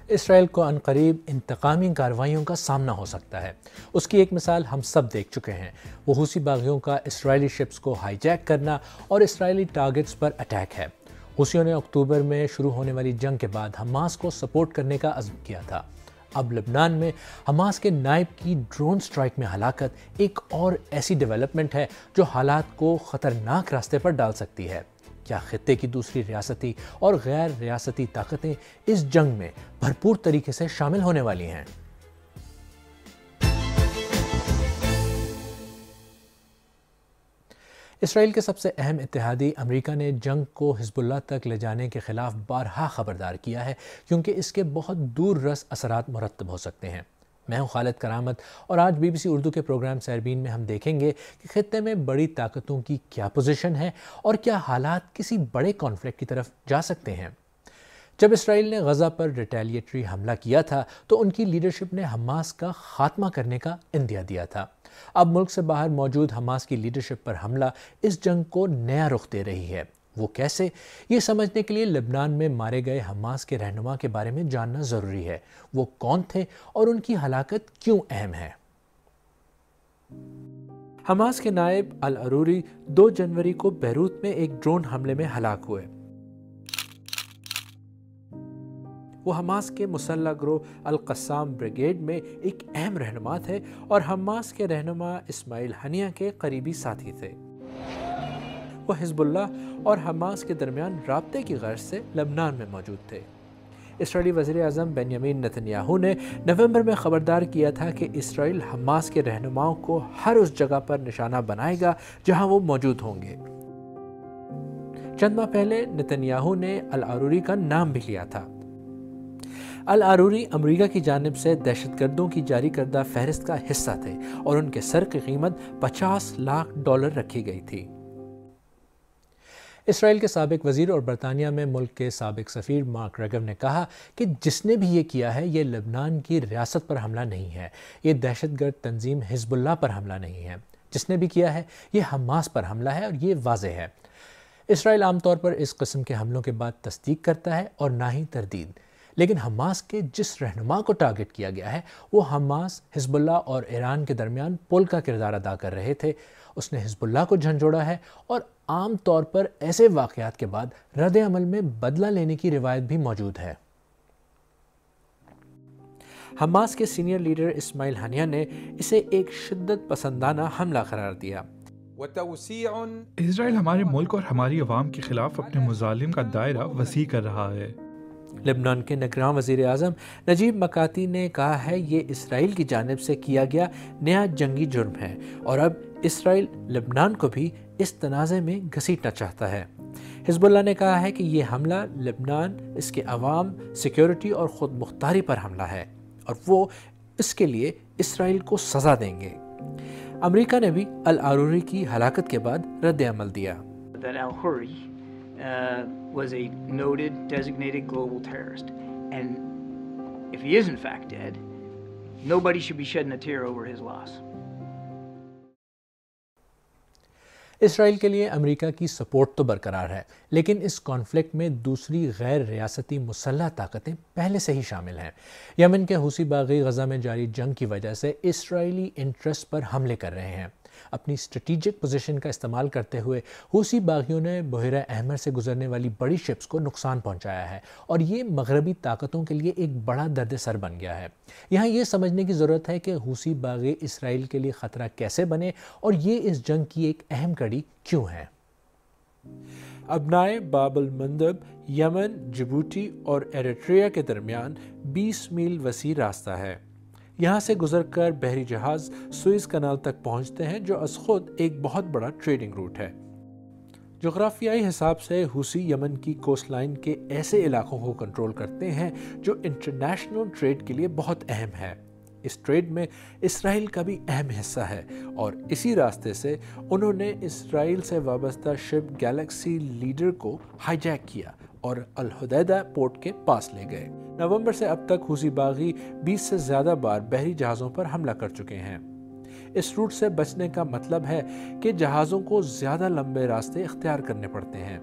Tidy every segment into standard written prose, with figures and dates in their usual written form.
اسرائیل کو عنقریب انتقامی کارروائیوں کا سامنا ہو سکتا ہے۔ اس کی ایک مثال ہم سب دیکھ چکے ہیں، وہ حوثی باغیوں کا اسرائیلی شپس کو ہائی جیک کرنا اور اسرائیلی ٹارگٹس پر اٹیک ہے۔ حوثیوں نے اکتوبر میں شروع ہونے والی جنگ کے بعد حماس کو سپورٹ کرنے کا عزم کیا تھا۔ اب لبنان میں حماس کے نائب کی ڈرون سٹرائک میں ہلاکت ایک اور ایسی ڈیولپمنٹ ہے جو حالات کو خطرناک راستے پر ڈال سکتی ہے۔ کیا خطے کی دوسری ریاستی اور غیر ریاستی طاقتیں اس جنگ میں بھرپور طریقے سے شامل ہونے والی ہیں؟ اسرائیل کے سب سے اہم اتحادی امریکہ نے جنگ کو حزب اللہ تک لے جانے کے خلاف بارہا خبردار کیا ہے، کیونکہ اس کے بہت دور رس اثرات مرتب ہو سکتے ہیں۔ میں ہوں خالد کرامت اور آج بی بی سی اردو کے پروگرام سیربین میں ہم دیکھیں گے کہ خطے میں بڑی طاقتوں کی کیا پوزیشن ہے اور کیا حالات کسی بڑے کانفلکٹ کی طرف جا سکتے ہیں۔ جب اسرائیل نے غزہ پر ریٹیلیٹری حملہ کیا تھا تو ان کی لیڈرشپ نے حماس کا خاتمہ کرنے کا عندیہ دیا تھا۔ اب ملک سے باہر موجود حماس کی لیڈرشپ پر حملہ اس جنگ کو نیا رخ دے رہی ہے۔ وہ کیسے؟ یہ سمجھنے کے لیے لبنان میں مارے گئے حماس کے رہنما کے بارے میں جاننا ضروری ہے۔ وہ کون تھے اور ان کی ہلاکت کیوں اہم ہے؟ حماس کے نائب العروری 2 جنوری کو بیروت میں ایک ڈرون حملے میں ہلاک ہوئے۔ وہ حماس کے مسلح گروہ القسام بریگیڈ میں ایک اہم رہنما تھے اور حماس کے رہنما اسماعیل ہنیہ کے قریبی ساتھی تھے۔ وہ حزب اللہ اور حماس کے درمیان رابطے کی غرض سے لبنان میں موجود تھے۔ اسرائیلی وزیر اعظم بنیامین نتنیاہو نے نومبر میں خبردار کیا تھا کہ اسرائیل حماس کے رہنماؤں کو ہر اس جگہ پر نشانہ بنائے گا جہاں وہ موجود ہوں گے۔ چند ماہ پہلے نتنیاہو نے العروری کا نام بھی لیا تھا۔ العروری امریکہ کی جانب سے دہشت گردوں کی جاری کردہ فہرست کا حصہ تھے اور ان کے سر کی قیمت $50 لاکھ رکھی گئی تھی۔ اسرائیل کے سابق وزیر اور برطانیہ میں ملک کے سابق سفیر مارک ریگب نے کہا کہ جس نے بھی یہ کیا ہے یہ لبنان کی ریاست پر حملہ نہیں ہے، یہ دہشت گرد تنظیم حزب اللہ پر حملہ نہیں ہے، جس نے بھی کیا ہے یہ حماس پر حملہ ہے اور یہ واضح ہے۔ اسرائیل عام طور پر اس قسم کے حملوں کے بعد تصدیق کرتا ہے اور نہ ہی تردید، لیکن حماس کے جس رہنما کو ٹارگٹ کیا گیا ہے وہ حماس، حزب اللہ اور ایران کے درمیان پل کا کردار ادا کر رہے تھے۔ اس نے حزب اللہ کو جھنجھوڑا ہے اور عام طور پر ایسے واقعات کے بعد رد عمل میں بدلہ لینے کی روایت بھی موجود ہے۔ حماس کے سینئر لیڈر اسماعیل ہنیہ نے اسے ایک شدت پسندانہ حملہ قرار دیا۔ اسرائیل ہمارے ملک اور ہماری عوام کے خلاف اپنے مظالم کا دائرہ وسیع کر رہا ہے۔ لبنان کے نگراں وزیر اعظم نجیب مکاتی نے کہا ہے یہ اسرائیل کی جانب سے کیا گیا نیا جنگی جرم ہے اور اب اسرائیل لبنان کو بھی اس تنازع میں گھسیٹنا چاہتا ہے۔ حزب اللہ نے کہا ہے کہ یہ حملہ لبنان، اس کے عوام، سیکیورٹی اور خود مختاری پر حملہ ہے اور وہ اس کے لیے اسرائیل کو سزا دیں گے۔ امریکہ نے بھی العروری کی ہلاکت کے بعد رد عمل دیا۔ was a noted designated global terrorist, and if he is in fact dead, nobody should be shedding a tear over his loss. اسرائیل کے لیے امریکہ کی سپورٹ تو برقرار ہے، لیکن اس کانفلکٹ میں دوسری غیر ریاستی مسلح طاقتیں پہلے سے ہی شامل ہیں۔ یمن کے حوثی باغی غزہ میں جاری جنگ کی وجہ سے اسرائیلی انٹرسٹ پر حملے کر رہے ہیں۔ اپنی اسٹریٹجک پوزیشن کا استعمال کرتے ہوئے حوثی باغیوں نے بحیرہ احمر سے گزرنے والی بڑی شپس کو نقصان پہنچایا ہے اور یہ مغربی طاقتوں کے لیے ایک بڑا درد سر بن گیا ہے۔ یہاں یہ سمجھنے کی ضرورت ہے کہ حوثی باغی اسرائیل کے لیے خطرہ کیسے بنے اور یہ اس جنگ کی ایک اہم کڑی کیوں ہے۔ ابنائے باب المندب یمن، جبوتی اور ایریٹریا کے درمیان 20 میل وسیع راستہ ہے۔ یہاں سے گزر کر بحری جہاز سوئز کنال تک پہنچتے ہیں جو از خود ایک بہت بڑا ٹریڈنگ روٹ ہے۔ جغرافیائی حساب سے حوثی یمن کی کوسٹ لائن کے ایسے علاقوں کو کنٹرول کرتے ہیں جو انٹرنیشنل ٹریڈ کے لیے بہت اہم ہے۔ اس ٹریڈ میں اسرائیل کا بھی اہم حصہ ہے اور اسی راستے سے انہوں نے اسرائیل سے وابستہ شپ گیلیکسی لیڈر کو ہائی جیک کیا اور الحدیدہ پورٹ کے پاس لے گئے۔ نومبر سے اب تک حوثی باغی 20 سے زیادہ بار بحری جہازوں پر حملہ کر چکے ہیں۔ اس روٹ سے بچنے کا مطلب ہے کہ جہازوں کو زیادہ لمبے راستے اختیار کرنے پڑتے ہیں۔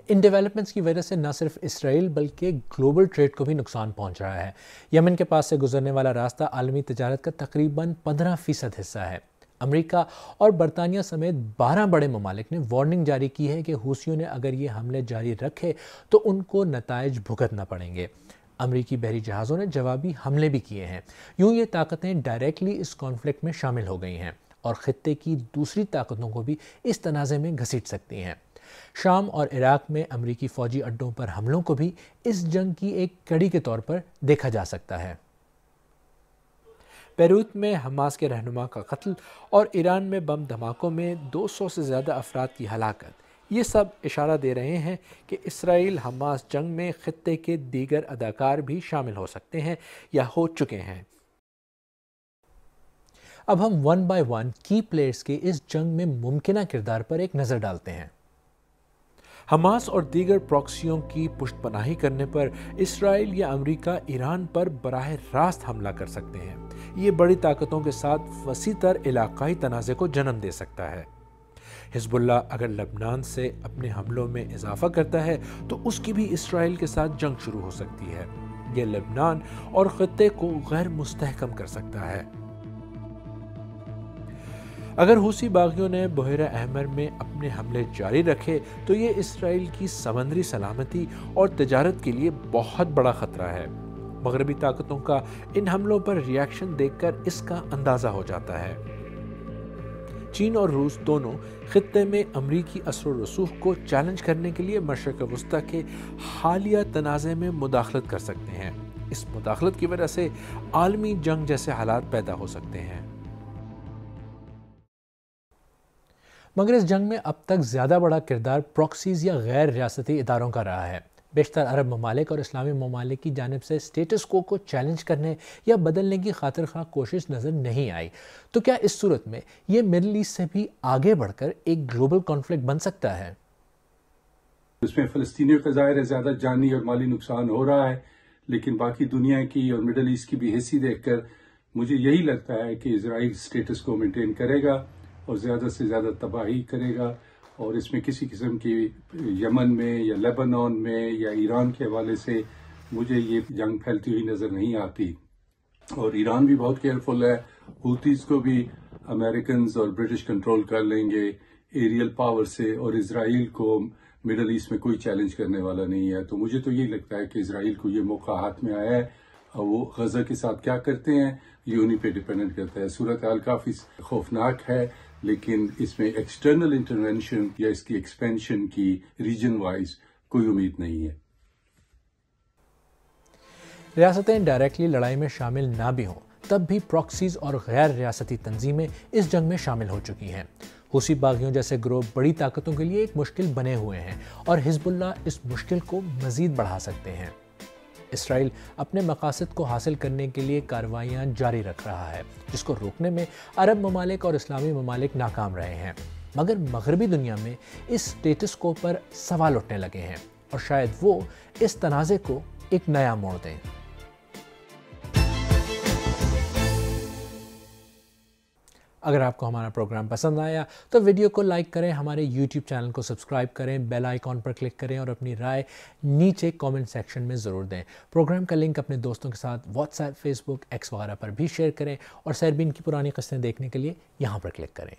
ان ڈیولپمنٹس کی وجہ سے نہ صرف اسرائیل بلکہ گلوبل ٹریڈ کو بھی نقصان پہنچ رہا ہے۔ یمن کے پاس سے گزرنے والا راستہ عالمی تجارت کا تقریباً 15% حصہ ہے۔ امریکہ اور برطانیہ سمیت 12 بڑے ممالک نے وارننگ جاری کی ہے کہ حوثیوں نے اگر یہ حملے جاری رکھے تو ان کو نتائج بھگتنا پڑیں گے۔ امریکی بحری جہازوں نے جوابی حملے بھی کیے ہیں۔ یوں یہ طاقتیں ڈائریکٹلی اس کانفلکٹ میں شامل ہو گئی ہیں اور خطے کی دوسری طاقتوں کو بھی اس تنازع میں گھسیٹ سکتی ہیں۔ شام اور عراق میں امریکی فوجی اڈوں پر حملوں کو بھی اس جنگ کی ایک کڑی کے طور پر دیکھا جا سکتا ہے۔ بیروت میں حماس کے رہنما کا قتل اور ایران میں بم دھماکوں میں 200 سے زیادہ افراد کی ہلاکت، یہ سب اشارہ دے رہے ہیں کہ اسرائیل حماس جنگ میں خطے کے دیگر اداکار بھی شامل ہو سکتے ہیں یا ہو چکے ہیں۔ اب ہم ون بائی ون کی پلیئرز کے اس جنگ میں ممکنہ کردار پر ایک نظر ڈالتے ہیں۔ حماس اور دیگر پراکسیوں کی پشت پناہی کرنے پر اسرائیل یا امریکہ ایران پر براہ راست حملہ کر سکتے ہیں۔ یہ بڑی طاقتوں کے ساتھ وسیع تر علاقائی تنازع کو جنم دے سکتا ہے۔ حزب اللہ اگر لبنان سے اپنے حملوں میں اضافہ کرتا ہے تو اس کی بھی اسرائیل کے ساتھ جنگ شروع ہو سکتی ہے۔ یہ لبنان اور خطے کو غیر مستحکم کر سکتا ہے۔ اگر حوثی باغیوں نے بحیرہ احمر میں اپنے حملے جاری رکھے تو یہ اسرائیل کی سمندری سلامتی اور تجارت کے لیے بہت بڑا خطرہ ہے۔ مغربی طاقتوں کا ان حملوں پر ری ایکشن دیکھ کر اس کا اندازہ ہو جاتا ہے۔ چین اور روس دونوں خطے میں امریکی اثر و رسوخ کو چیلنج کرنے کے لیے مشرق وسطیٰ کے حالیہ تنازع میں مداخلت کر سکتے ہیں۔ اس مداخلت کی وجہ سے عالمی جنگ جیسے حالات پیدا ہو سکتے ہیں۔ مگر اس جنگ میں اب تک زیادہ بڑا کردار پراکسیز یا غیر ریاستی اداروں کا رہا ہے۔ بیشتر عرب ممالک اور اسلامی ممالک کی جانب سے سٹیٹس کو چیلنج کرنے یا بدلنے کی خاطر خواہ کوشش نظر نہیں آئی۔ تو کیا اس صورت میں یہ مڈل ایسٹ سے بھی آگے بڑھ کر ایک گلوبل کانفلکٹ بن سکتا ہے؟ اس میں فلسطینیوں کا ظاہر ہے زیادہ جانی اور مالی نقصان ہو رہا ہے، لیکن باقی دنیا کی اور مڈل ایسٹ کی بھی حصی دیکھ کر مجھے یہی لگتا ہے کہ اسرائیل سٹیٹس کو مینٹین کرے گا اور زیادہ سے زیادہ تباہی کرے گا، اور اس میں کسی قسم کی یمن میں یا لیبنان میں یا ایران کے حوالے سے مجھے یہ جنگ پھیلتی ہوئی نظر نہیں آتی۔ اور ایران بھی بہت کیئرفل ہے، ہوتیز کو بھی امریکنز اور برٹش کنٹرول کر لیں گے ایریل پاور سے، اور اسرائیل کو مڈل ایسٹ میں کوئی چیلنج کرنے والا نہیں ہے۔ تو مجھے تو یہی لگتا ہے کہ اسرائیل کو یہ موقع ہاتھ میں آیا ہے، اور وہ غزہ کے ساتھ کیا کرتے ہیں یہ انہی پہ ڈیپینڈنٹ کرتا ہے۔ صورتحال کافی خوفناک ہے، لیکن اس میں ایکسٹرنل انٹرونشن یا اس کی ایکسپینشن کی ریجن وائز کوئی امید نہیں ہے۔ ریاستیں ڈائریکٹلی لڑائی میں شامل نہ بھی ہوں تب بھی پراکسیز اور غیر ریاستی تنظیمیں اس جنگ میں شامل ہو چکی ہیں۔ حوثی باغیوں جیسے گروہ بڑی طاقتوں کے لیے ایک مشکل بنے ہوئے ہیں اور حزب اللہ اس مشکل کو مزید بڑھا سکتے ہیں۔ اسرائیل اپنے مقاصد کو حاصل کرنے کے لیے کارروائیاں جاری رکھ رہا ہے، جس کو روکنے میں عرب ممالک اور اسلامی ممالک ناکام رہے ہیں۔ مگر مغربی دنیا میں اس سٹیٹس کو پر سوال اٹھنے لگے ہیں اور شاید وہ اس تنازع کو ایک نیا موڑ دیں۔ اگر آپ کو ہمارا پروگرام پسند آیا تو ویڈیو کو لائک کریں، ہمارے یوٹیوب چینل کو سبسکرائب کریں، بیل آئیکن پر کلک کریں اور اپنی رائے نیچے کامنٹ سیکشن میں ضرور دیں۔ پروگرام کا لنک اپنے دوستوں کے ساتھ واٹس ایپ، فیس بک، ایکس وغیرہ پر بھی شیئر کریں اور سیربین کی پرانی قسطیں دیکھنے کے لیے یہاں پر کلک کریں۔